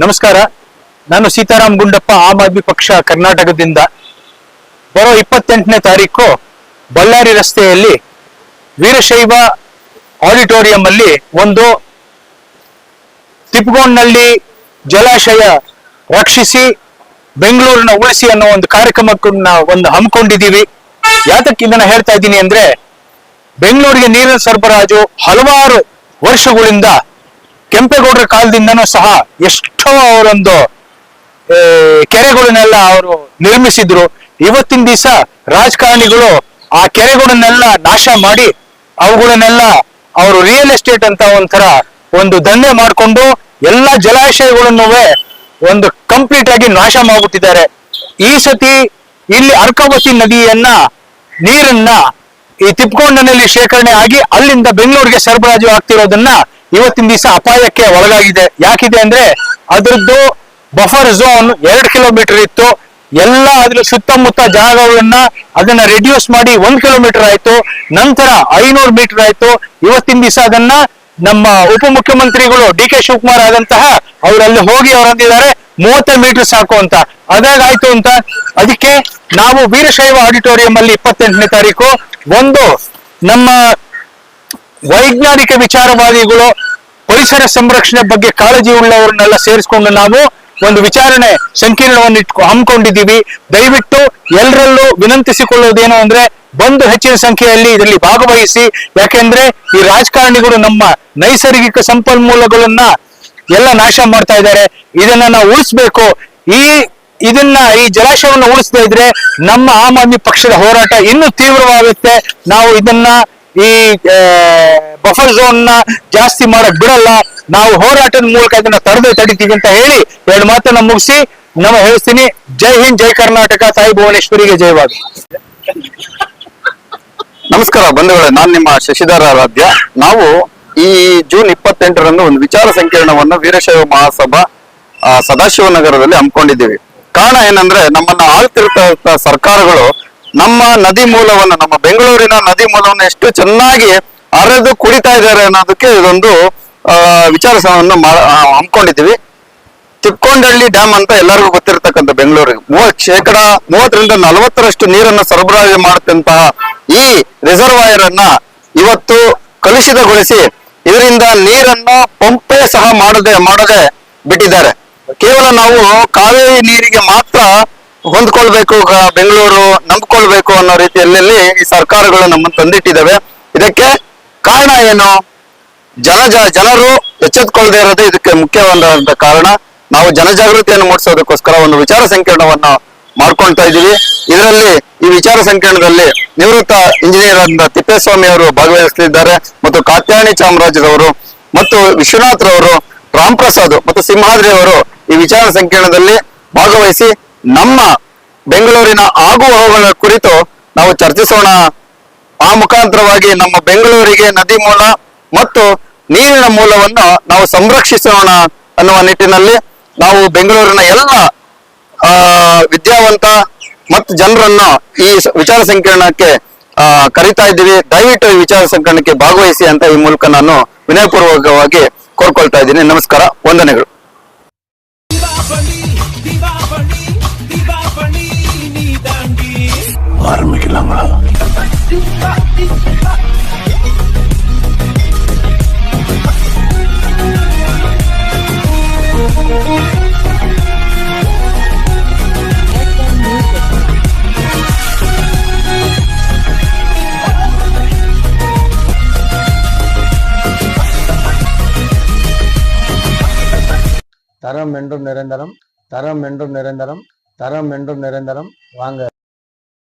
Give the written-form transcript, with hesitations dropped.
ನಮಸ್ಕಾರ. ನಾನು ಸೀತಾರಾಮ್ ಗುಂಡಪ್ಪ, ಆಮ್ ಆದ್ಮಿ ಪಕ್ಷ ಕರ್ನಾಟಕದಿಂದ. ಬರೋ 28ನೇ ತಾರೀಕು ಬಳ್ಳಾರಿ ರಸ್ತೆಯಲ್ಲಿ ವೀರಶೈವ ಆಡಿಟೋರಿಯಂ ಅಲ್ಲಿ ಒಂದು ತಿಪ್ಪಗೊಂಡನಹಳ್ಳಿ ಜಲಾಶಯ ರಕ್ಷಿಸಿ ಬೆಂಗಳೂರಿನ ಉಳಿಸಿ ಅನ್ನೋ ಒಂದು ಕಾರ್ಯಕ್ರಮಕ್ಕನ್ನ ಹಮ್ಮಿಕೊಂಡಿದ್ದೀವಿ. ಯಾತಕ್ಕೆ ಇದನ್ನ ಹೇಳ್ತಾ ಇದ್ದೀನಿ ಅಂದ್ರೆ, ಬೆಂಗಳೂರಿಗೆ ನೀರಿನ ಸರಬರಾಜು ಹಲವಾರು ವರ್ಷಗಳಿಂದ ಕೆಂಪೇಗೌಡರ ಕಾಲದಿಂದನೂ ಸಹ ಎಷ್ಟೋ ಅವರೊಂದು ಕೆರೆಗಳನ್ನೆಲ್ಲ ಅವರು ನಿರ್ಮಿಸಿದ್ರು. ಇವತ್ತಿನ ದಿವಸ ರಾಜಕಾರಣಿಗಳು ಆ ಕೆರೆಗಳನ್ನೆಲ್ಲ ನಾಶ ಮಾಡಿ ಅವುಗಳನ್ನೆಲ್ಲ ಅವರು ರಿಯಲ್ ಎಸ್ಟೇಟ್ ಅಂತ ಒಂದು ದಂಧೆ ಮಾಡಿಕೊಂಡು ಎಲ್ಲ ಜಲಾಶಯಗಳನ್ನು ಒಂದು ಕಂಪ್ಲೀಟ್ ಆಗಿ ನಾಶ ಮಾಡುತ್ತಿದ್ದಾರೆ. ಈ ಸತಿ ಇಲ್ಲಿ ಅರ್ಕಾವತಿ ನದಿಯನ್ನ ನೀರನ್ನ ಈ ತಿಪ್ಪಗೊಂಡನಹಳ್ಳಿ ಶೇಖರಣೆ ಆಗಿ ಅಲ್ಲಿಂದ ಬೆಂಗಳೂರಿಗೆ ಸರಬರಾಜು ಆಗ್ತಿರೋದನ್ನ ಇವತ್ತಿನ ದಿವಸ ಅಪಾಯಕ್ಕೆ ಒಳಗಾಗಿದೆ. ಯಾಕಿದೆ ಅಂದ್ರೆ, ಅದರದ್ದು ಬಫರ್ ಝೋನ್ 2 ಕಿಲೋಮೀಟರ್ ಇತ್ತು. ಎಲ್ಲ ಅದ್ರ ಸುತ್ತಮುತ್ತ ಜಾಗಗಳನ್ನ ಅದನ್ನ ರೆಡ್ಯೂಸ್ ಮಾಡಿ 1 ಕಿಲೋಮೀಟರ್ ಆಯ್ತು, ನಂತರ 500 ಮೀಟರ್ ಆಯ್ತು. ಇವತ್ತಿನ ದಿವಸ ಅದನ್ನ ನಮ್ಮ ಉಪಮುಖ್ಯಮಂತ್ರಿಗಳು ಡಿ ಕೆ ಶಿವಕುಮಾರ್ ಆದಂತಹ ಅವರಲ್ಲಿ ಹೋಗಿ ಅವರಂದಿದ್ದಾರೆ 30 ಮೀಟರ್ ಸಾಕು ಅಂತ. ಅದಾಗಾಯ್ತು ಅಂತ ಅದಕ್ಕೆ ನಾವು ವೀರಶೈವ ಆಡಿಟೋರಿಯಂ ಅಲ್ಲಿ 28ನೇ ತಾರೀಕು ಒಂದು ನಮ್ಮ ವೈಜ್ಞಾನಿಕ ವಿಚಾರವಾದಿಗಳು, ಪರಿಸರ ಸಂರಕ್ಷಣೆ ಬಗ್ಗೆ ಕಾಳಜಿ ಉಳ್ಳವರನ್ನೆಲ್ಲ ಸೇರಿಸ್ಕೊಂಡು ನಾವು ಒಂದು ವಿಚಾರಣೆ ಸಂಕೀರ್ಣವನ್ನು ಹಮ್ಮಿಕೊಂಡಿದ್ದೀವಿ. ದಯವಿಟ್ಟು ಎಲ್ಲರಲ್ಲೂ ವಿನಂತಿಸಿಕೊಳ್ಳುವುದೇನು ಅಂದ್ರೆ, ಬಂದು ಹೆಚ್ಚಿನ ಸಂಖ್ಯೆಯಲ್ಲಿ ಇದರಲ್ಲಿ ಭಾಗವಹಿಸಿ. ಯಾಕೆಂದ್ರೆ ಈ ರಾಜಕಾರಣಿಗಳು ನಮ್ಮ ನೈಸರ್ಗಿಕ ಸಂಪನ್ಮೂಲಗಳನ್ನ ಎಲ್ಲ ನಾಶ ಮಾಡ್ತಾ ಇದ್ದಾರೆ. ಇದನ್ನ ನಾವು ಉಳಿಸ್ಬೇಕು. ಈ ಜಲಾಶಯವನ್ನು ಉಳಿಸದೇ ಇದ್ರೆ ನಮ್ಮ ಆಮ್ ಆದ್ಮಿ ಪಕ್ಷದ ಹೋರಾಟ ಇನ್ನೂ ತೀವ್ರವಾಗುತ್ತೆ. ನಾವು ಇದನ್ನ ಈ ಬಫರ್ ಝೋನ್ ನ ಜಾಸ್ತಿ ಮಾಡಕ್ ಬಿಡಲ್ಲ. ನಾವು ಹೋರಾಟದ ಮೂಲಕ ಇದನ್ನ ತಡಿತೀವಿ ಅಂತ ಹೇಳಿ 2 ಮಾತನ್ನ ಮುಗಿಸಿ ಹೇಳ್ತೀನಿ. ಜೈ ಹಿಂದ್, ಜೈ ಕರ್ನಾಟಕ, ತಾಯಿ ಭುವನೇಶ್ವರಿಗೆ ಜಯವಾಗಲಿ. ನಮಸ್ಕಾರ ಬಂಧುಗಳೇ, ನಾನು ನಿಮ್ಮ ಶಶಿಧರ ಆರಾಧ್ಯ. ನಾವು ಈ ಜೂನ್ 28ರಂದು ಒಂದು ವಿಚಾರ ಸಂಕಿರಣವನ್ನು ವೀರಶೈವ ಮಹಾಸಭಾ ಸದಾಶಿವನಗರದಲ್ಲಿ ಹಮ್ಮಿಕೊಂಡಿದ್ದೀವಿ. ಕಾರಣ ಏನಂದ್ರೆ, ನಮ್ಮನ್ನ ಆಳ್ತಿರ್ತ ಸರ್ಕಾರಗಳು ನಮ್ಮ ನದಿ ಮೂಲವನ್ನು, ನಮ್ಮ ಬೆಂಗಳೂರಿನ ನದಿ ಮೂಲವನ್ನು ಎಷ್ಟು ಚೆನ್ನಾಗಿ ಅರೆದು ಕುಡಿತಾ ಇದ್ದಾರೆ ಅನ್ನೋದಕ್ಕೆ ಇದೊಂದು ವಿಚಾರವನ್ನು ಹಮ್ಮಿಕೊಂಡಿದ್ದೀವಿ. ತಿಪ್ಪಗೊಂಡನಹಳ್ಳಿ ಡ್ಯಾಮ್ ಅಂತ ಎಲ್ಲರಿಗೂ ಗೊತ್ತಿರತಕ್ಕಂಥ ಬೆಂಗಳೂರಿಗೆ 30% 40% ನೀರನ್ನು ಸರಬರಾಜು ಮಾಡುತ್ತಂತಹ ಈ ರಿಸರ್ವಾಯರ್ ಅನ್ನ ಇವತ್ತು ಕಲುಷಿತಗೊಳಿಸಿ ಇದರಿಂದ ನೀರನ್ನು ಪಂಪೇ ಸಹ ಮಾಡದೆ ಬಿಟ್ಟಿದ್ದಾರೆ. ಕೇವಲ ನಾವು ಕಾವೇರಿ ನೀರಿಗೆ ಮಾತ್ರ ಹೊಂದ್ಕೊಳ್ಬೇಕು, ಬೆಂಗಳೂರು ನಂಬ್ಕೊಳ್ಬೇಕು ಅನ್ನೋ ರೀತಿಯಲ್ಲಿ ಈ ಸರ್ಕಾರಗಳು ನಮ್ಮನ್ನು ತಂದಿಟ್ಟಿದ್ದಾವೆ. ಇದಕ್ಕೆ ಕಾರಣ ಏನು? ಜನರು ಎಚ್ಚೆತ್ಕೊಳ್ದೇ ಇರೋದೇ ಇದಕ್ಕೆ ಮುಖ್ಯವಾದ ಕಾರಣ. ನಾವು ಜನಜಾಗೃತಿಯನ್ನು ಮೂಡಿಸೋದಕ್ಕೋಸ್ಕರ ಒಂದು ವಿಚಾರ ಸಂಕಿರಣವನ್ನು ಮಾಡ್ಕೊಳ್ತಾ ಇದ್ದೀವಿ. ಇದರಲ್ಲಿ ಈ ವಿಚಾರ ಸಂಕಿರಣದಲ್ಲಿ ನಿವೃತ್ತ ಇಂಜಿನಿಯರ್ ಆದ ತಿಪ್ಪೇಸ್ವಾಮಿ ಅವರು ಭಾಗವಹಿಸಲಿದ್ದಾರೆ, ಮತ್ತು ಕಾತ್ಯಾಯನಿ ಚಾಮರಾಜರವರು ಮತ್ತು ವಿಶ್ವನಾಥ್ ರವರು, ರಾಮ್ ಪ್ರಸಾದ್ ಮತ್ತು ಸಿಂಹಾದ್ರಿ ಅವರು ಈ ವಿಚಾರ ಸಂಕಿರಣದಲ್ಲಿ ಭಾಗವಹಿಸಿ ನಮ್ಮ ಬೆಂಗಳೂರಿನ ಆಗುಹೋಗುಗಳ ಕುರಿತು ನಾವು ಚರ್ಚಿಸೋಣ. ಆ ಮುಖಾಂತರವಾಗಿ ನಮ್ಮ ಬೆಂಗಳೂರಿಗೆ ನದಿ ಮೂಲ ಮತ್ತು ನೀರಿನ ಮೂಲವನ್ನು ನಾವು ಸಂರಕ್ಷಿಸೋಣ ಅನ್ನುವ ನಿಟ್ಟಿನಲ್ಲಿ ನಾವು ಬೆಂಗಳೂರಿನ ಎಲ್ಲ ವಿದ್ಯಾವಂತ ಮತ್ತು ಜನರನ್ನು ಈ ವಿಚಾರ ಸಂಕಿರಣಕ್ಕೆ ಕರೀತಾ ಇದ್ದೀವಿ. ದಯವಿಟ್ಟು ಈ ವಿಚಾರ ಸಂಕಿರಣಕ್ಕೆ ಭಾಗವಹಿಸಿ ಅಂತ ಈ ಮೂಲಕ ನಾನು ವಿನಯಪೂರ್ವಕವಾಗಿ ಕೋರ್ಕೊಳ್ತಾ ಇದ್ದೀನಿ. ನಮಸ್ಕಾರ, ವಂದನೆಗಳು. தரம் என்றும் நிரந்தரம், தரம் என்றும் நிரந்தரம், தரம் என்றும் நிரந்தரம். வாங்க.